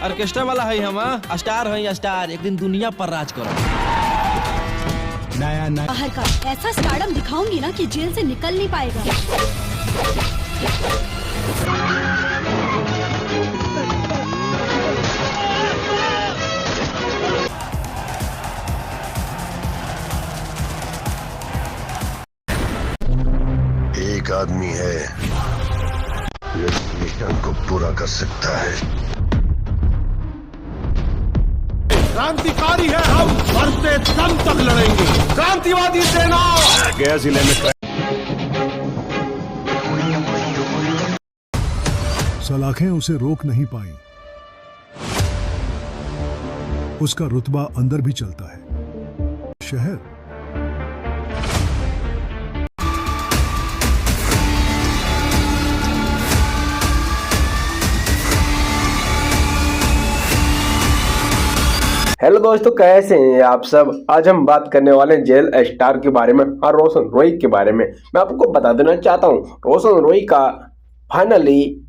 Orchestra वाला है हम स्टार है स्टार, एक दिन दुनिया पर राज करो। नया बाहर का ऐसा स्टारडम दिखाऊंगी ना कि जेल से निकल नहीं पाएगा। एक आदमी है जो इस मिशन को पूरा कर सकता है। क्रांतिकारी है हम, मरते दम तक लड़ेंगे। क्रांतिवादी सेना गया जिले में सलाखें उसे रोक नहीं पाई। उसका रुतबा अंदर भी चलता है। शहर हेलो दोस्तों, कैसे हैं आप सब। आज हम बात करने वाले हैं जेल स्टार के बारे में और रोशन रॉय के बारे में। मैं आपको बता देना चाहता हूं, रोशन रॉय का फाइनली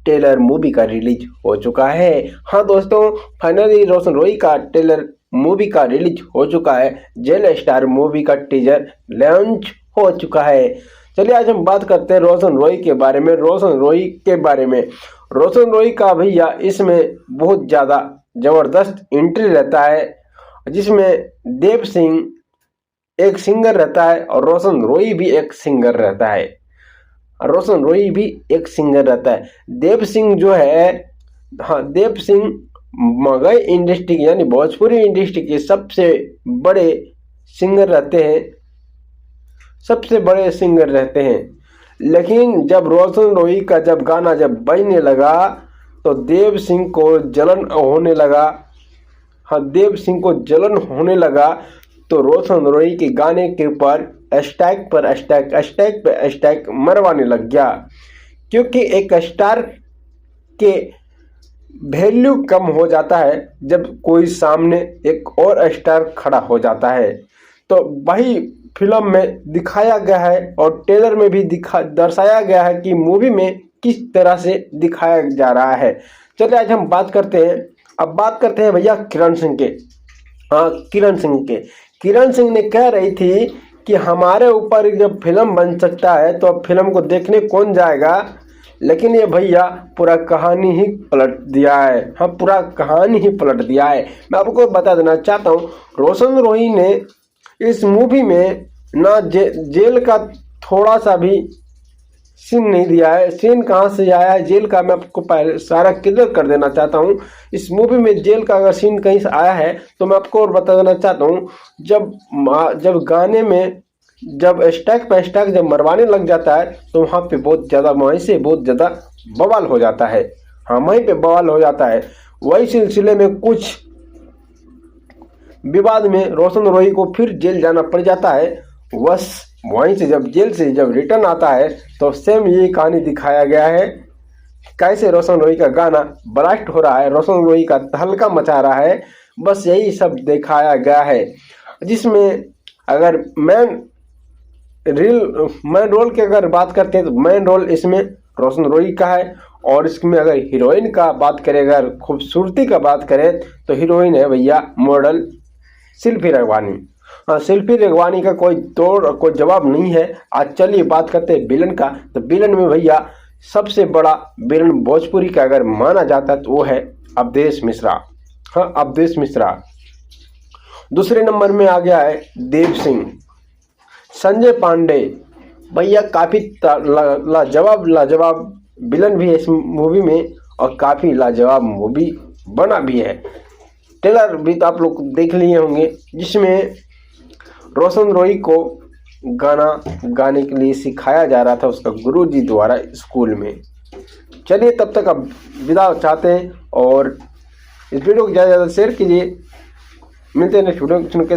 ट्रेलर मूवी का रिलीज हो चुका है। हाँ दोस्तों, फाइनली रोशन रॉय का ट्रेलर मूवी का रिलीज हो चुका है। जेल स्टार मूवी का टीजर लॉन्च हो चुका है। चलिए आज हम बात करते हैं रोशन रॉय के बारे में। रोशन रॉय का भैया इसमें बहुत ज़्यादा जबरदस्त एंट्री रहता है, जिसमें देव सिंह एक सिंगर रहता है और रोशन रॉय भी एक सिंगर रहता है। देव सिंह जो है, हाँ, देव सिंह मगही इंडस्ट्री यानी भोजपुरी इंडस्ट्री के सबसे बड़े सिंगर रहते हैं। लेकिन जब रोशन रॉय का गाना बजने लगा तो देव सिंह को जलन होने लगा। तो रोशन रॉय के गाने के ऊपर स्टैक मरवाने लग गया, क्योंकि एक स्टार के वैल्यू कम हो जाता है जब कोई सामने एक और स्टार खड़ा हो जाता है। तो वही फिल्म में दिखाया गया है और ट्रेलर में भी दर्शाया गया है कि मूवी में किस तरह से दिखाया जा रहा है। चलिए आज हम बात करते हैं भैया किरण सिंह के। हाँ, किरण सिंह ने कह रही थी कि हमारे ऊपर जब फिल्म बन सकता है तो अब फिल्म को देखने कौन जाएगा। लेकिन ये भैया पूरा कहानी ही पलट दिया है। हाँ, पूरा कहानी ही पलट दिया है। मैं आपको बता देना चाहता हूँ, रोशन रॉय ने इस मूवी में ना जेल का थोड़ा सा भी सीन नहीं दिया है। सीन कहाँ से आया है जेल का, मैं आपको पहले सारा क्लियर कर देना चाहता हूँ। इस मूवी में जेल का अगर सीन कहीं से आया है तो मैं आपको और बता देना चाहता हूँ, जब गाने में स्टैक जब मरवाने लग जाता है तो वहाँ पे बहुत ज़्यादा बवाल हो जाता है। हाँ, वहीं पे बवाल हो जाता है। वही सिलसिले में कुछ विवाद में रोशन रॉय को फिर जेल जाना पड़ जाता है। बस वहीं से जेल से रिटर्न आता है तो सेम ये कहानी दिखाया गया है, कैसे रोशन रॉय का गाना ब्लास्ट हो रहा है, रोशन रॉय का तहलका मचा रहा है। बस यही सब दिखाया गया है, जिसमें अगर मेन रोल की अगर बात करते हैं तो मेन रोल इसमें रोशन रॉय का है। और इसमें अगर हीरोइन का बात करें, अगर खूबसूरती का बात करें तो हीरोइन है भैया मॉडल शिल्पी रेगवानी। हाँ, शिल्पी रेगवानी का कोई जवाब नहीं है। आज चलिए बात करते हैं विलन का। तो विलन में भैया सबसे बड़ा विलन भोजपुरी का अगर माना जाता है तो वो है अवधेश मिश्रा। हाँ, अवधेश मिश्रा। दूसरे नंबर में आ गया है देव सिंह। संजय पांडे भैया काफ़ी लाजवाब विलन भी है इस मूवी में और काफ़ी लाजवाब मूवी बना भी है। ट्रेलर भी तो आप लोग देख लिए होंगे, जिसमें रोशन रॉय को गाना गाने के लिए सिखाया जा रहा था उसका गुरुजी द्वारा स्कूल में। चलिए तब तक अब विदा चाहते हैं और इस वीडियो को ज़्यादा से ज़्यादा शेयर कीजिए। मिलते हैं नेक्स्ट वीडियो के